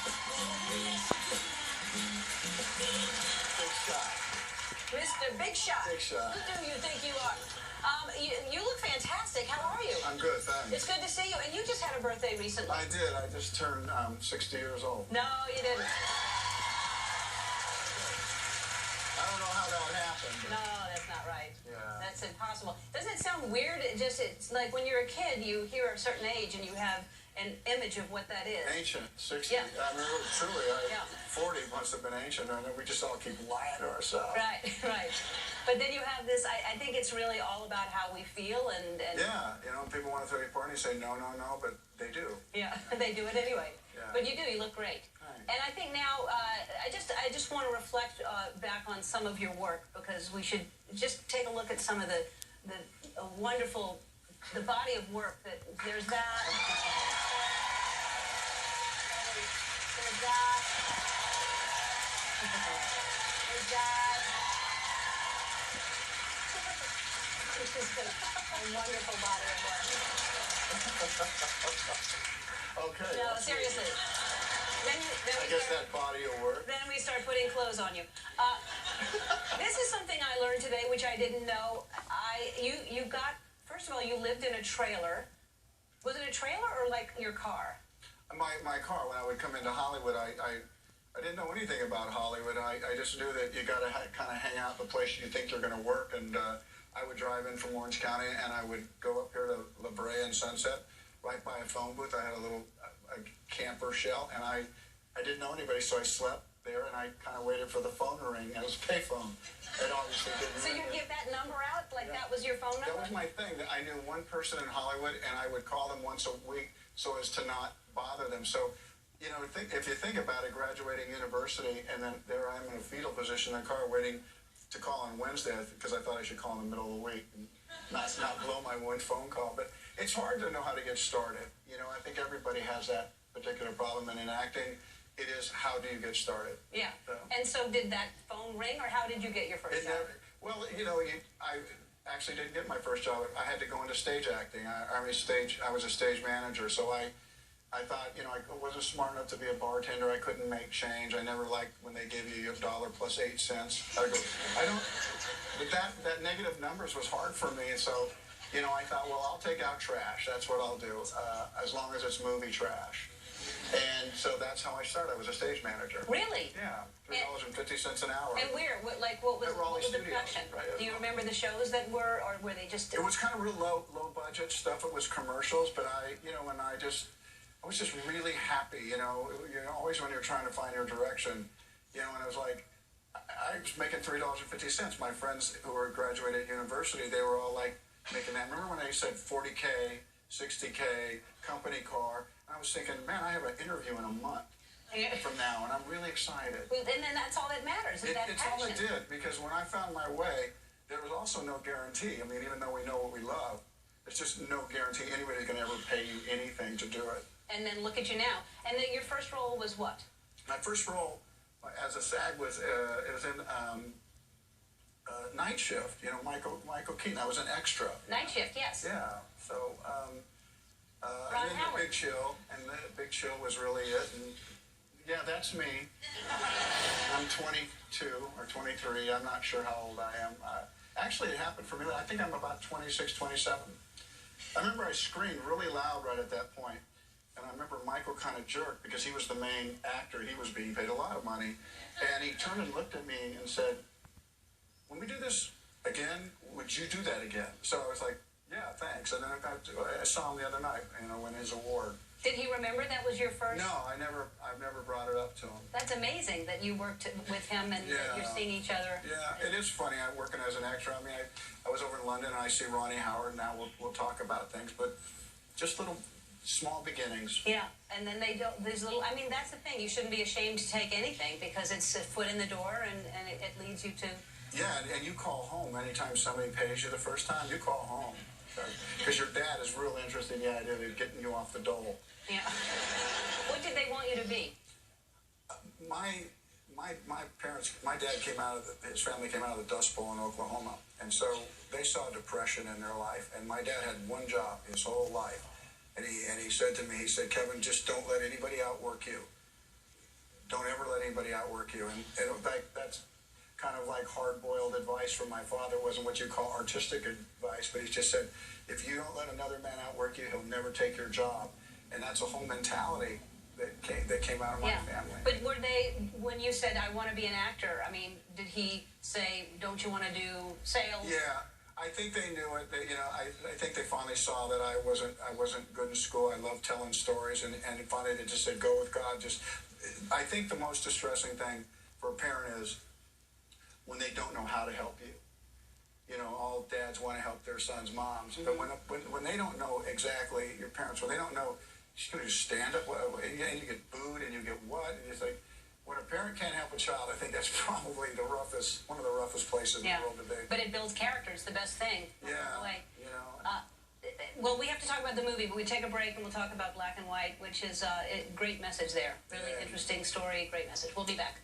Big shot. Mr. Big Shot. Big Shot. Who do you think you are? You look fantastic. How are you? I'm good, thanks. It's good to see you. And you just had a birthday recently. I did. I just turned 60 years old. No, you didn't. I don't know how that happened. No, that's not right. Yeah. That's impossible. Doesn't it sound weird? It's like when you're a kid, you hear a certain age and you have an image of what that is. Ancient, 60. Yeah. I mean, truly, Yeah. 40 must have been ancient, and we just all keep lying to ourselves. Right, right. But then you have this, I think it's really all about how we feel and Yeah, people want to throw you a party and say no, no, no, but they do. yeah, they do it anyway. Yeah. But you do, you look great. Thanks. And I think now, I just want to reflect back on some of your work because we should just take a look at some of the wonderful, the body of work that, there's that. There's that. There's that. It's just a wonderful body of work. Okay. No, let's see. seriously. Then I guess that body will work. Then we start putting clothes on you. This is something I learned today, which I didn't know. You got, first of all, you lived in a trailer. Was it a trailer or like your car? My car, when I would come into Hollywood, I didn't know anything about Hollywood. I just knew that you got to kind of hang out the place you think you're going to work. And I would drive in from Orange County, and I would go up here to La Brea and Sunset, right by a phone booth. I had a little camper shell, and I didn't know anybody, so I slept there, and I kind of waited for the phone to ring. It was a payphone. It obviously didn't So ring. you give that number out? Like that was your phone number? That was my thing. I knew one person in Hollywood, and I would call them once a week so as to not bother them. So, if you think about it, graduating university, and then there I am in a fetal position in the car waiting to call on Wednesday because I thought I should call in the middle of the week and not blow my one phone call. But it's hard to know how to get started. I think everybody has that particular problem, and in acting, it is how do you get started? Yeah. So. And so did that phone ring, or how did you get your first job? I actually didn't get my first job. I had to go into stage acting. I was a stage manager, so I thought, I wasn't smart enough to be a bartender. I couldn't make change. I never liked when they gave you $1 plus 8 cents. But that negative numbers was hard for me, and so, I thought, well, I'll take out trash. That's what I'll do, as long as it's movie trash. And so that's how I started. I was a stage manager. Really? Yeah, $3.50 an hour. And where? What was the production? Right, do you remember the shows that were, or were they just? It was kind of real low budget stuff. It was commercials, but I was just really happy. Always when you're trying to find your direction, and I was like, I was making $3.50. My friends who were graduated at university, they were all like making that. Remember when they said 40K, 60K, company car? I was thinking, man, I have an interview in a month from now, and I'm really excited. Well, and then that's all that matters. It's all it did, because when I found my way, there was also no guarantee. I mean, even though we know what we love, there's just no guarantee anybody's going to ever pay you anything to do it. And then look at you now. And then your first role was what? My first role as a SAG was it was in Night Shift. Michael Keaton. I was an extra. Night Shift, yes. Yeah. So. Ron and then Howard. The Big Chill was really it. And yeah, that's me. I'm 22 or 23. I'm not sure how old I am. Actually, it happened for me. I think I'm about 26, 27. I remember I screamed really loud right at that point. And I remember Michael kind of jerked because he was the main actor. He was being paid a lot of money. And he turned and looked at me and said, when we do this again, would you do that again? So I was like, yeah, thanks. And then I saw him the other night, win his award. Did he remember that was your first? No, I've never brought it up to him. That's amazing that you worked with him and that you're seeing each other. Yeah, it is funny. I'm working as an extra. I mean, I was over in London and I see Ronnie Howard. Now we'll talk about things, but just little small beginnings. Yeah, and then they don't. These little. I mean, that's the thing. You shouldn't be ashamed to take anything because it's a foot in the door and it leads you to. Yeah, and you call home anytime somebody pays you the first time. You call home. Because your dad is real interested in the idea of getting you off the dole. Yeah. What did they want you to be? My parents, my dad his family came out of the Dust Bowl in Oklahoma. And so they saw depression in their life. And my dad had one job his whole life. And he said to me, he said, Kevin, just don't let anybody outwork you. don't ever let anybody outwork you. And that's kind of like hard-boiled advice from my father. It wasn't what you call artistic advice, but he just said, if you don't let another man outwork you, he'll never take your job. And that's a whole mentality that came out of my family. But were they, when you said, I want to be an actor, I mean, did he say, don't you want to do sales? Yeah, I think they knew it. They, I think they finally saw that I wasn't good in school. I loved telling stories, and finally they just said, go with God. I think the most distressing thing for a parent is when they don't know how to help you. All dads want to help their sons' moms, but when they don't know exactly, your parents, when they don't know, she's going to just stand up, and you get booed, and you get what, and it's like, when a parent can't help a child, I think that's probably one of the roughest places in the world today. But it builds character. It's the best thing. Yeah. Well, we have to talk about the movie, but we take a break and we'll talk about Black and White, which is a great message there. Really interesting story, great message. We'll be back.